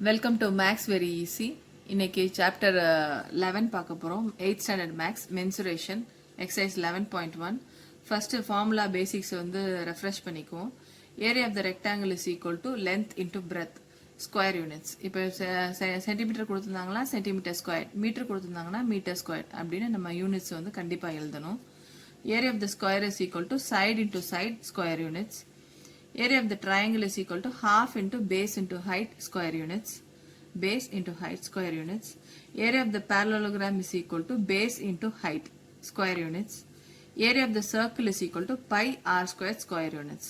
Welcome to maths very easy. இன்னைக்கு chapter 11 பார்க்க போகிறோம். 8th standard maths mensuration exercise 11.1. First formula basics வந்து refresh பண்ணிக்குவோம். Area of the rectangle is equal to length into breadth square units. இப்போ centimetre கொடுத்துருந்தாங்களா centimetre square, metre கொடுத்துருந்தாங்கன்னா metre square அப்படின்னு நம்ம யூனிட்ஸ் வந்து கண்டிப்பாக எழுதணும். Area of the square is equal to side into side square units. Area of the triangle is equal to half into base into height square units. Base into height square units. Area of the parallelogram is equal to base into height square units. Area of the circle is equal to pi r square square units.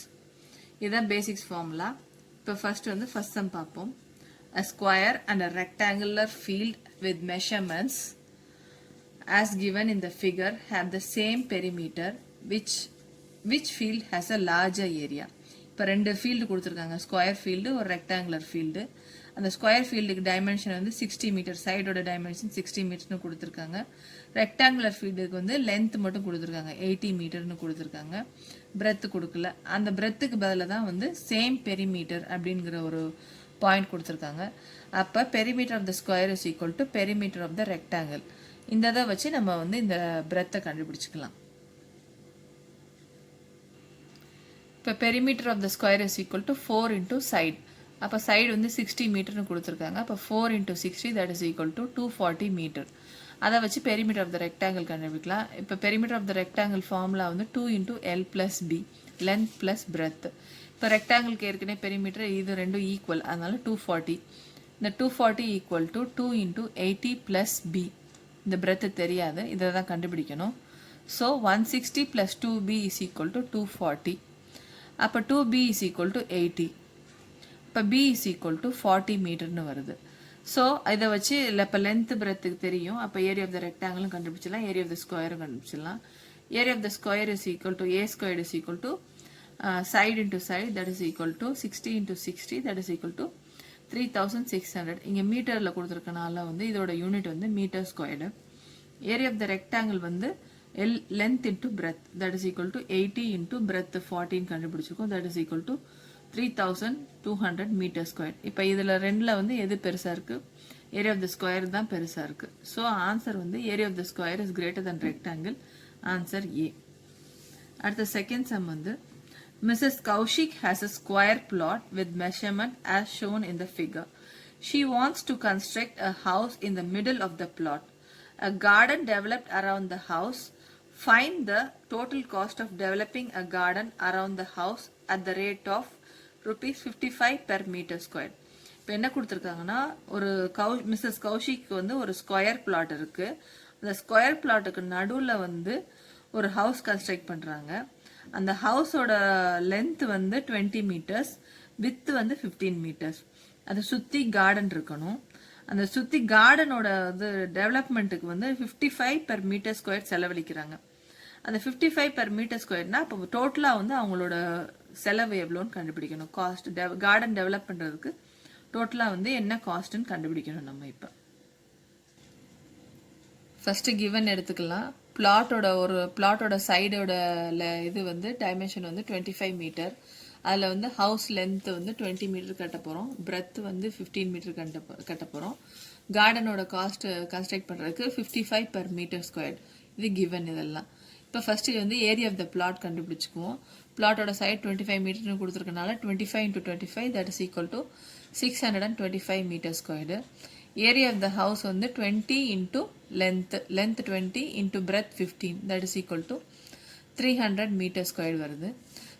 This basics formula. இப்போ first sum பார்ப்போம். A square and a rectangular field with measurements as given in the figure have the same perimeter which field has a larger area. இப்போ ரெண்டு field கொடுத்துருக்காங்க, square field ஒரு rectangular field. அந்த square ஃபீல்டுக்கு dimension வந்து 60 metre, சைடோட dimension 60 மீட்டர்னு கொடுத்துருக்காங்க. Rectangular ஃபீல்டுக்கு வந்து லென்த் மட்டும் கொடுத்துருக்காங்க, 80 மீட்டர்னு கொடுத்துருக்காங்க. பிரெத்து கொடுக்கல. அந்த பிரெத்துக்கு பதிலாக தான் வந்து சேம் பெரிமீட்டர் அப்படிங்கிற ஒரு பாயிண்ட் கொடுத்துருக்காங்க. அப்போ perimeter of the square is equal to perimeter of the rectangle. இந்த இதை வச்சு நம்ம வந்து இந்த பிரெத்தை கண்டுபிடிச்சிக்கலாம். இப்போ perimeter of the square is equal to 4 into side. அப்போ சைடு வந்து 60 மீட்டர்னு கொடுத்துருக்காங்க. அப்போ 4 into 60 that is equal to 240 metre. அதை வச்சு பெரிமீட்டர் ஆஃப் த ரெக்டாங்கிள் கண்டுபிடிக்கலாம். இப்போ perimeter of the rectangle formula வந்து 2 into L plus B, length plus breadth. இப்போ ரெக்டாங்கிளுக்கு ஏற்கனவே பெரிமீட்டர் இது ரெண்டும் ஈக்குவல், அதனால 240. இந்த 240 equal to 2 into 80 plus B. இந்த பிரெத்து தெரியாது, இதை தான் கண்டுபிடிக்கணும். So 160 plus 2b is equal to 240. அப்போ 2b இஸ் ஈக்குவல் டு 80. இப்போ b இஸ் ஈக்குவல் டு 40 மீட்டர்னு வருது. ஸோ இதை வச்சு இப்போ லென்த் பிரெத்துக்கு தெரியும். அப்போ ஏரியா ஆஃப் த ரெக்டாங்கிளும் கண்டுபிடிச்சிடலாம், ஏரியா ஆஃப் த ஸ்கொயரும் கண்டுபிடிச்சிடலாம். Area of the square is equal to a square is equal to side into side that is equal to 60 into 60 that is equal to 3600. இங்கே மீட்டரில் கொடுத்துருக்கனால வந்து இதோட யூனிட் வந்து metre squared. Area of the rectangle வந்து length into breadth that is equal to 80 into breadth 14 கண்டுபிடிச்சிருக்கோம். that is equal to 3200 meter square. இப்போ இதில் ரெண்டில் வந்து எது பெருசாக இருக்குது? ஏரியா ஆஃப் த ஸ்கொயர் தான் பெருசாக இருக்குது. ஸோ ஆன்சர் வந்து area of the square is greater than rectangle. Answer A. அடுத்த செகண்ட் சம் வந்து Mrs. Kaushik has a square plot with measurement as shown in the figure. She wants to construct a house in the middle of the plot. A garden developed around the house. Find the total cost of developing a garden around the house at the rate of rupees 55 per meter square. இப்போ என்ன கொடுத்துருக்காங்கன்னா, ஒரு Mrs கௌஷிக்கு வந்து ஒரு square plot இருக்கு. அந்த square பிளாட்டுக்கு நடுவில் வந்து ஒரு ஹவுஸ் கன்ஸ்ட்ரக்ட் பண்ணுறாங்க. அந்த ஹவுஸோட லென்த் வந்து 20 மீட்டர்ஸ், வித் வந்து 15 மீட்டர்ஸ். அதை சுற்றி கார்டன் இருக்கணும். அந்த சுற்றி கார்டனோட இது டெவலப்மெண்ட்டுக்கு வந்து 55 பெர் மீட்டர் ஸ்கொயர் செலவழிக்கிறாங்க. அந்த 55 பெர் மீட்டர் ஸ்கொயர்னா இப்போ டோட்டலாக வந்து அவங்களோட செலவு எவ்வளோன்னு கண்டுபிடிக்கணும். காஸ்ட் கார்டன் டெவலப் பண்ணுறதுக்கு டோட்டலாக வந்து என்ன காஸ்ட்னு கண்டுபிடிக்கணும் நம்ம. இப்போ ஃபஸ்ட்டு கிவன் எடுத்துக்கலாம். பிளாட்டோட சைடோட இது வந்து டைமென்ஷன் வந்து 25 மீட்டர். அதில் வந்து ஹவுஸ் லென்த் வந்து 20 மீட்டர் கட்ட போகிறோம், பிரெத் வந்து 15 மீட்டர் கட்ட போகிறோம். கார்டனோட காஸ்ட் கன்ஸ்ட்ரக்ட் பண்ணுறதுக்கு 55 பெர் மீட்டர் ஸ்கொயர். இது கிவன். இதெல்லாம் இப்போ ஃபஸ்ட்டு வந்து ஏரியா ஆஃப் த பிளாட் கண்டுபிடிச்சிக்குவோம். பிளாட்டோட சைட் 25 மீட்டர்னு கொடுத்துருக்கனால 25 into 25 that is equal to 625 metre squared. Area of the house வந்து 20 into length 20 into breadth 15 that is equal to 300 metre square வருது.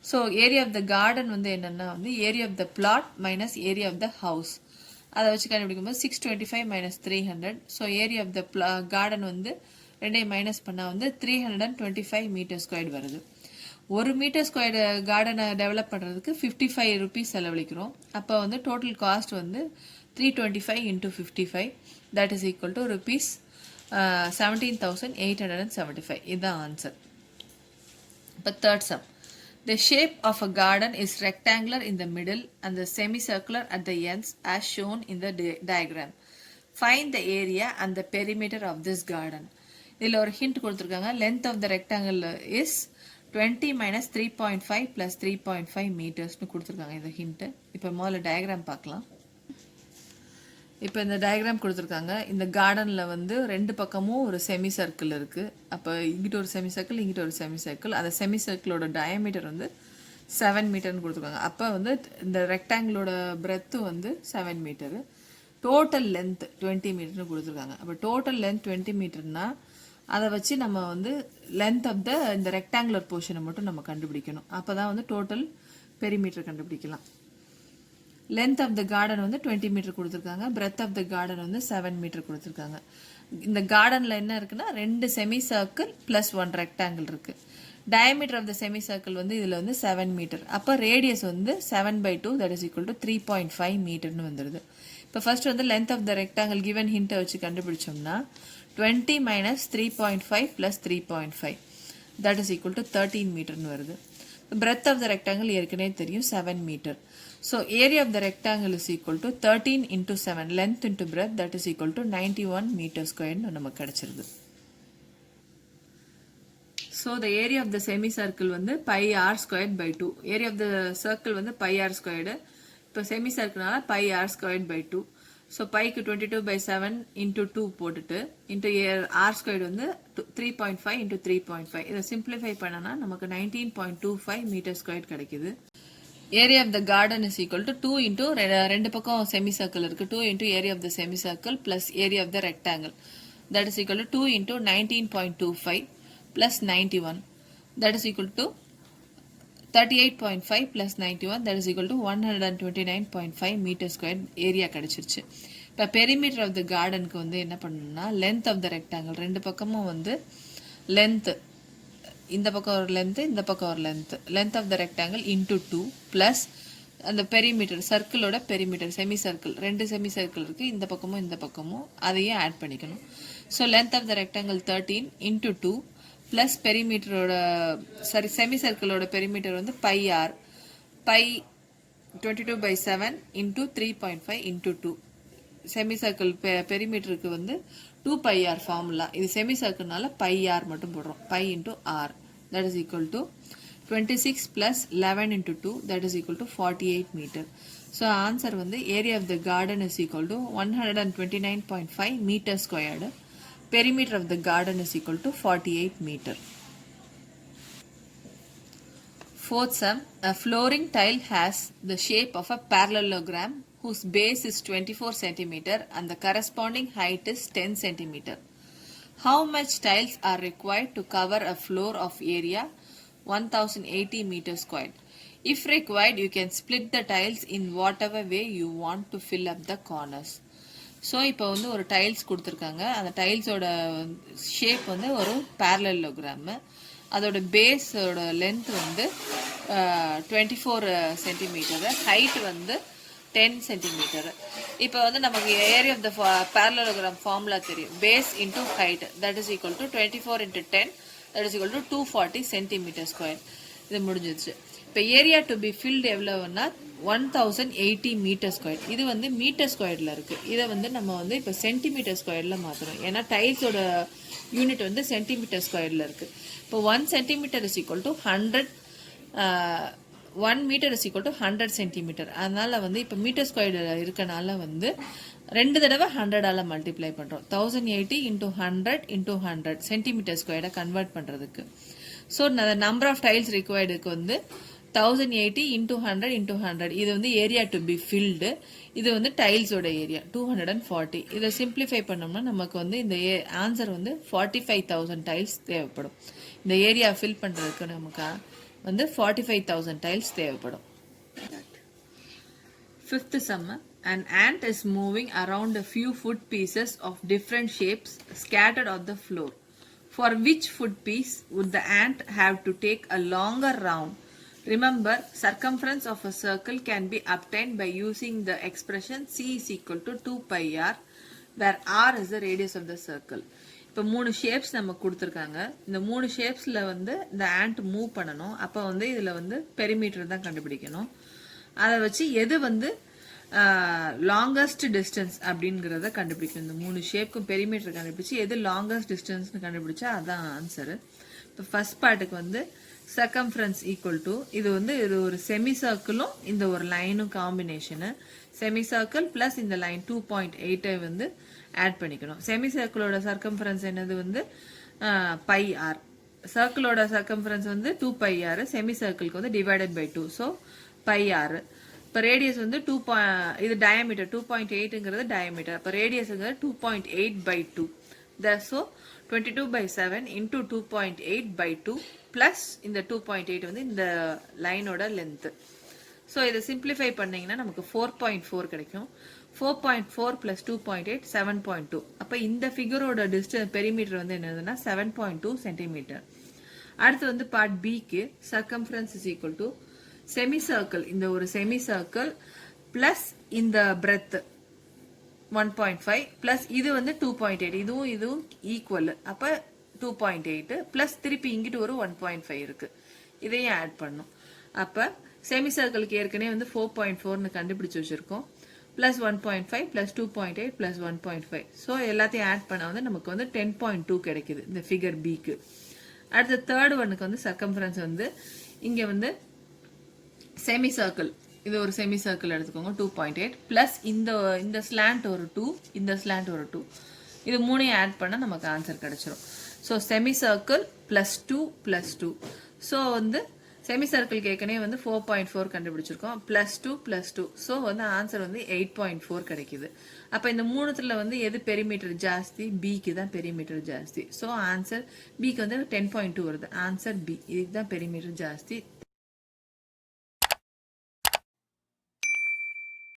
So area of the garden வந்து என்னென்னா வந்து area of the plot minus area of the house. அதை வச்சு கண்டுபிடிக்கும்போது 625 minus 300. So area of the garden வந்து ரெண்டையும் மைனஸ் பண்ணால் வந்து 325 மீட்டர் ஸ்கொயர் வருது. 1 மீட்டர் ஸ்கொயர் கார்டனை டெவலப் பண்ணுறதுக்கு 55 ருபீஸ் செலவழிக்கிறோம். அப்போ வந்து டோட்டல் காஸ்ட் வந்து 325 into 55 that is equal to rupees 17,875. இதுதான் ஆன்சர். இப்போ third sum. The shape of a garden is rectangular in the middle and the semicircular at the ends as shown in the diagram. Find the area and the perimeter of this garden. இதில் ஒரு hint கொடுத்துருக்காங்க. length of the rectangle is 20 minus 3.5 plus 3.5 meters கொடுத்துருக்காங்க. இந்த hint இப்போ முதல்ல diagram பார்க்கலாம். இப்போ இந்த டயக்ராம் கொடுத்துருக்காங்க. இந்த கார்டனில் வந்து 2 பக்கமும் ஒரு செமி சர்க்கிள் இருக்குது. அப்போ இங்கிட்ட ஒரு செமி சர்க்கிள், இங்கிட்ட ஒரு செமி சர்க்கிள். அந்த செமி சர்க்கிளோட டயமீட்டர் வந்து 7 மீட்டர்னு கொடுத்துருக்காங்க. அப்போ வந்து இந்த ரெக்டாங்கிளோட பிரெத்து வந்து 7 மீட்டரு. டோட்டல் லென்த் 20 மீட்டர்னு கொடுத்துருக்காங்க. அப்போ டோட்டல் லென்த் 20 மீட்டர்னா அதை வச்சு நம்ம வந்து லென்த் ஆஃப் த இந்த ரெக்டாங்குலர் போர்ஷனை மட்டும் நம்ம கண்டுபிடிக்கணும். அப்போ தான் வந்து டோட்டல் பெரிமீட்டர் கண்டுபிடிக்கலாம். லென்த் ஆஃப் த கார்டன் வந்து 20 மீட்டர் கொடுத்துருக்காங்க. பிரெத் ஆஃப் த கார்டன் வந்து 7 மீட்டர் கொடுத்துருக்காங்க. இந்த கார்டனில் என்ன இருக்குன்னா 2 செமி சர்க்கிள் ப்ளஸ் 1 ரெக்டாங்கிள் இருக்குது. Diameter of the semi circle வந்து இதில் வந்து 7 மீட்டர். அப்போ ரேடியஸ் வந்து 7/2 தட் இஸ் ஈக்குவல் டு 3.5 மீட்டர்னு வந்துடுது. இப்போ ஃபர்ஸ்ட் வந்து length of the rectangle given ஹிண்ட்டை வச்சு கண்டுபிடிச்சோம்னா 20 minus 3.5 plus 3.5 that is equal to 13 மீட்டர்னு வருது. breadth of the rectangle ஏற்கனவே தெரியும் 7 metre. So area of the rectangle is equal to 13 into 7 length into breadth that is equal to 91 meter square நமக்கு கிடைச்சிருது. So the area of the semicircle வந்து pi r squared by 2. Area of the circle வந்து pi r squared. இப்போ semicircle-னால pi r squared by 2. So pi க்கு 22/7 into 2 போட்டுட்டு into r squared வந்து 3.5 into 3.5. இதை simplify பண்ணனா நமக்கு 19.25 meter squared கிடைக்குது. Area of the garden is equal to 2 into ரெண்டு பக்கம் semicircle இருக்கு. 2 into area of the semicircle plus area of the rectangle. That is equal to 2 into 19.25 plus 91. That is equal to 38.5 plus 91 that is equal to 129.5 meter square area கிடைச்சிருச்சு. இப்போ perimeter of the gardenக்கு வந்து என்ன பண்ணணும்னா length of the rectangle ரெண்டு பக்கமும் வந்து length இந்த பக்கம் ஒரு length இந்த பக்கம் ஒரு length of the rectangle into 2 plus அந்த perimeter சர்க்கிளோட perimeter செமி சர்க்கிள் ரெண்டு செமி சர்க்கிள் இருக்கு இந்த பக்கமும் அதையும் ஆட் பண்ணிக்கணும். So length of the rectangle 13 into 2 plus perimeter semi circle perimeter வந்து pi r pi 22/7 into 3.5 into 2 semi circle perimeter க்கு வந்து 2 pi r formula இது semi circle னால pi r மட்டும் போடுறோம் pi into r that is equal to 26 plus 11 into 2 that is equal to 48 meter. So answer வந்து area of the garden is equal to 129.5 meter squared. Perimeter of the garden is equal to 48 meter. Fourth sum, a flooring tile has the shape of a parallelogram whose base is 24 centimeter and the corresponding height is 10 centimeter. How much tiles are required to cover a floor of area 1080 meter squared? If required, you can split the tiles in whatever way you want to fill up the corners. So இப்போ வந்து ஒரு tiles கொடுத்துருக்காங்க. அந்த டைல்ஸோட shape வந்து ஒரு பேரலலோகிராமு. அதோட பேஸோட length வந்து 24 centimetre, height வந்து 10 சென்டிமீட்டரு. இப்போ வந்து நமக்கு area of the parallelogram formula தெரியும். Base into height that is equal to 24 into 10 that is equal to 240 centimetre square. இது முடிஞ்சிருச்சு. இப்போ ஏரியா டு பி ஃபில்டு எவ்வளோன்னா 1080 மீட்டர் ஸ்கொயர். இது வந்து மீட்டர் ஸ்கொயரில் இருக்குது. இதை வந்து நம்ம வந்து இப்போ சென்டிமீட்டர் ஸ்கொயரில் மாற்றணும். ஏன்னா டைல்ஸோட யூனிட் வந்து சென்டிமீட்டர் ஸ்கொயரில் இருக்குது. இப்போ 1 centimetre is equal to 100 1 metre is equal to 100 centimetre. அதனால் வந்து இப்போ மீட்டர் ஸ்கொயரில் இருக்கனால வந்து 2 தடவை 100ஆல் மல்டிப்ளை பண்ணுறோம். 1080 into 100 into 100 சென்டிமீட்டர் ஸ்கொயரை கன்வெர்ட் பண்ணுறதுக்கு. ஸோ நம்பர் ஆஃப் டைல்ஸ் ரிக்வயர்டுக்கு வந்து 1080 into 100 into 100 இது வந்து ஏரியா டு பி ஃபில்டு. இது வந்து டைல்ஸோட ஏரியா 240. இதை சிம்பிளிஃபை பண்ணோம்னா நமக்கு வந்து இந்த ஆன்சர் வந்து 45,000 டைல்ஸ் தேவைப்படும். இந்த ஏரியா ஃபில் பண்ணுறதுக்கு நமக்கு வந்து 45,000 டைல்ஸ் தேவைப்படும். Fifth sum, an ant is moving around a few foot pieces of different shapes scattered on the floor. For which foot piece would the ant have to take a longer round? Remember, circumference of a circle can be obtained by using the expression c is equal to 2 pi r, where r is the radius of the circle. இப்போ 3 shapes நம்ம கொடுத்துருக்காங்க. இந்த 3 ஷேப்ஸில் வந்து இந்த and move பண்ணணும். அப்போ வந்து இதில் வந்து பெரிமீட்டர் தான் கண்டுபிடிக்கணும். அதை வச்சு எது வந்து லாங்கஸ்ட் டிஸ்டன்ஸ் அப்படிங்கிறத கண்டுபிடிக்கணும். இந்த 3 ஷேப்புக்கும் பெரிமீட்டர் கண்டுபிடிச்சி எது லாங்கஸ்ட் டிஸ்டன்ஸ்னு கண்டுபிடிச்சா அதுதான் ஆன்சரு. இப்போ ஃபர்ஸ்ட் பார்ட்டுக்கு வந்து சர்க்கம்ஃபரன்ஸ் ஈக்குவல் டு இது வந்து இது ஒரு செமி சர்க்கிளும் இந்த ஒரு லைனும் காம்பினேஷனு செமி சர்க்கிள் பிளஸ் இந்த லைன் 2.8 வந்து ஆட் பண்ணிக்கணும். செமி சர்க்கிளோட சர்க்கம்ஃபரன்ஸ் என்னது வந்து பை ஆர், சர்க்கிளோட சர்க்கம்ஃபரன்ஸ் வந்து 2 பை ஆர், செமி சர்க்கிளுக்கு வந்து divided by 2, so pi R. இப்போ ரேடியஸ் வந்து இது டயமீட்டர் 2.8ங்கிறது டயமீட்டர், அப்போ ரேடியஸுங்கிறது 2.8 by 2. So 22/7 into 2.8 by 2 plus இந்த 2.8 வந்து இந்த லைனோட லென்த்து. ஸோ இதை சிம்பிளிஃபை பண்ணிங்கன்னா நமக்கு 4.4 கிடைக்கும். 4.4 plus 2.8 7.2. அப்போ இந்த ஃபிகரோட பெரிமீட்டர் வந்து என்னதுன்னா 7.2 சென்டிமீட்டர். அடுத்து வந்து பார்ட் பிக்கு circumference is equal to semi circle, இந்த ஒரு செமி சர்க்கிள் பிளஸ் இந்த பிரெத் 1.5 பிளஸ் இது வந்து 2.8, இதுவும் ஈக்குவல், அப்போ 2.8 பிளஸ் திருப்பி இங்கிட்டு ஒரு 1.5 இருக்கு, இதையும் ஆட் பண்ணும். அப்போ செமி சர்க்கிளுக்கு ஏற்கனவே வந்து 4.4ன்னு கண்டுபிடிச்சு வச்சிருக்கோம், பிளஸ் 1.5 பிளஸ் 2.8 பிளஸ் 1.5. ஸோ எல்லாத்தையும் ஆட் பண்ண வந்து நமக்கு வந்து 10.2 கிடைக்குது இந்த ஃபிகர் பிக்கு. அடுத்த தேர்ட் ஒன்னுக்கு வந்து சர்க்கம்ஃபரன்ஸ் வந்து இங்கே வந்து செமி சர்க்கிள், இது ஒரு செமி சர்க்கிள் எடுத்துக்கோங்க 2.8 பிளஸ் இந்த ஸ்லாண்ட் ஒரு 2, இந்த ஸ்லாண்ட் ஒரு 2, இது மூணையும் ஆட் பண்ணால் நமக்கு ஆன்சர் கிடைச்சிரும். So semi circle plus 2 plus 2. So வந்து செமி சர்க்கிள் ஏற்கனவே வந்து 4.4 கண்டுபிடிச்சிருக்கோம், பிளஸ் 2 பிளஸ் 2. ஸோ வந்து ஆன்சர் வந்து 8.4 கிடைக்குது. அப்போ இந்த மூணுத்துல வந்து எது பெரிமீட்டர் ஜாஸ்தி? பிக்கு தான் பெரிமீட்டர் ஜாஸ்தி. ஸோ ஆன்சர் பிக்கு வந்து 10.2 வருது. ஆன்சர் பி, இதுக்கு தான் பெரிமீட்டர் ஜாஸ்தி.